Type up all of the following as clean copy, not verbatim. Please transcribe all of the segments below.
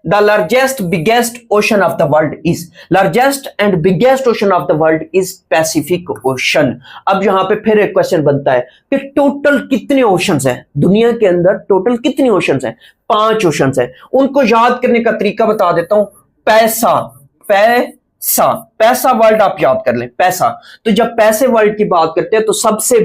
The largest biggest ocean of the world is, largest and biggest ocean of the world is Pacific ocean. अब यहां पे फिर एक question बनता है कि टोटल कितने ओशंस हैं दुनिया के अंदर, टोटल कितने ओशंस हैं? 5 ओशंस हैं। उनको याद करने का तरीका बता देता हूं। पैसा, पैसा, पैसा वर्ल्ड आप याद कर लें, पैसा। तो जब पैसे वर्ल्ड की बात करते हैं तो सबसे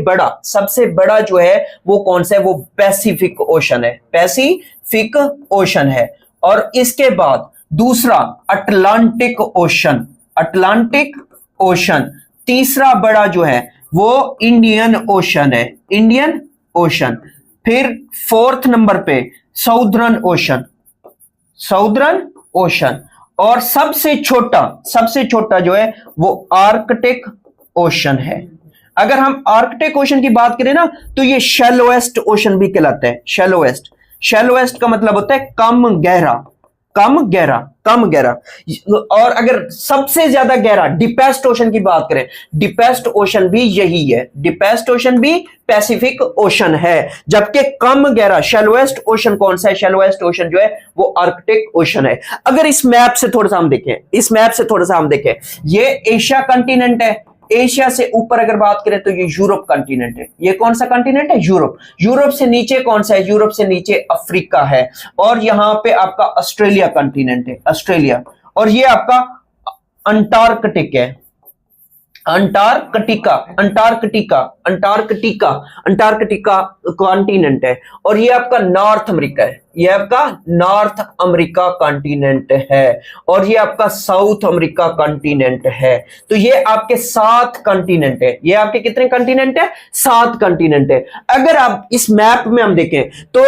बड़ा जो है वो कौन सा है? वो पैसिफिक ओशन है, पैसिफिक ओशन है। और इसके बाद दूसरा अटलांटिक ओशन, अटलांटिक ओशन। तीसरा बड़ा जो है वो इंडियन ओशन है, इंडियन ओशन। फिर फोर्थ नंबर पे साउदर्न ओशन, साउदर्न ओशन। और सबसे छोटा जो है वो आर्कटिक ओशन है। अगर हम आर्कटिक ओशन की बात करें ना तो ये शैलोएस्ट ओशन भी कहलाता है, शैलोएस्ट। शैलोएस्ट का मतलब होता है कम गहरा, कम गहरा, कम गहरा। और अगर सबसे ज्यादा गहरा डीपेस्ट ओशन की बात करें, डीपेस्ट ओशन भी यही है, डीपेस्ट ओशन भी पैसिफिक ओशन है। जबकि कम गहरा शैलोएस्ट ओशन कौन सा है? शैलोएस्ट ओशन जो है वो आर्कटिक ओशन है। अगर इस मैप से थोड़ा सा हम देखें, इस मैप से थोड़ा सा हम देखें, ये एशिया कंटिनेंट है। एशिया से ऊपर अगर बात करें तो ये यूरोप कंटिनेंट है। ये कौन सा कंटिनेंट है? यूरोप। यूरोप से नीचे कौन सा है? यूरोप से नीचे अफ्रीका है। और यहां पे आपका ऑस्ट्रेलिया कंटिनेंट है, ऑस्ट्रेलिया। और ये आपका अंटार्कटिक है, Antarctica, Antarctica, Antarctica, Antarctica continent है। और ये आपका नॉर्थ अमेरिका है, ये आपका नॉर्थ अमेरिका कॉन्टिनेंट है। और ये आपका साउथ अमेरिका कॉन्टिनेंट है। तो ये आपके 7 कॉन्टिनेंट है। ये आपके कितने कॉन्टिनेंट है? 7 कॉन्टिनेंट है। अगर आप इस मैप में हम देखें तो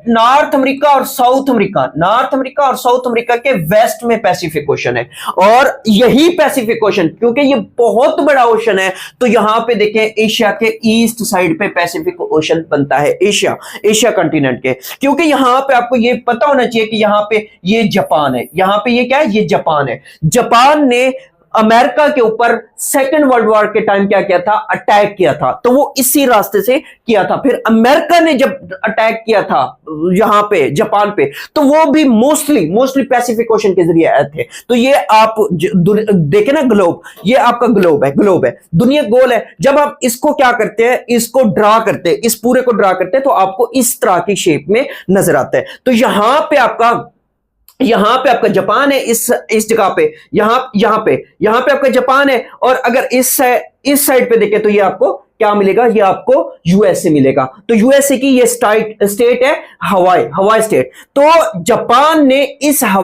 नॉर्थ अमेरिका और साउथ अमेरिका, नॉर्थ अमेरिका और साउथ अमेरिका के वेस्ट में पैसिफिक ओशन है। और यही पैसिफिक ओशन, क्योंकि ये बहुत बड़ा ओशन है, तो यहां पे देखें एशिया के ईस्ट साइड पे पैसिफिक ओशन बनता है, एशिया, एशिया कॉन्टिनेंट के। क्योंकि यहां पे आपको ये पता होना चाहिए कि यहां पे ये जापान है, यहां पे ये क्या है? ये जापान है। जापान ने अमेरिका के ऊपर सेकेंड वर्ल्ड वॉर के टाइम क्या किया था? अटैक किया था। तो वो इसी रास्ते से किया था। फिर अमेरिका ने जब अटैक किया था यहां पे जापान पे, तो वो भी मोस्टली पैसिफिक ओशन के जरिए आए थे। तो ये आप देखें ना, ग्लोब, ये आपका ग्लोब है, ग्लोब है, दुनिया गोल है। जब आप इसको क्या करते हैं, इसको ड्रा करते हैं, इस पूरे को ड्रा करते हैं, तो आपको इस तरह की शेप में नजर आता है। तो यहां पे आपका जापान है, इस जगह पे, यहां पे आपका जापान है। और अगर इस साइड पे देखें तो ये आपको क्या मिलेगा? ये आपको यूएसए मिलेगा। तो यूएसए की ये स्टेट है हवाई स्टेट। तो जापान ने इस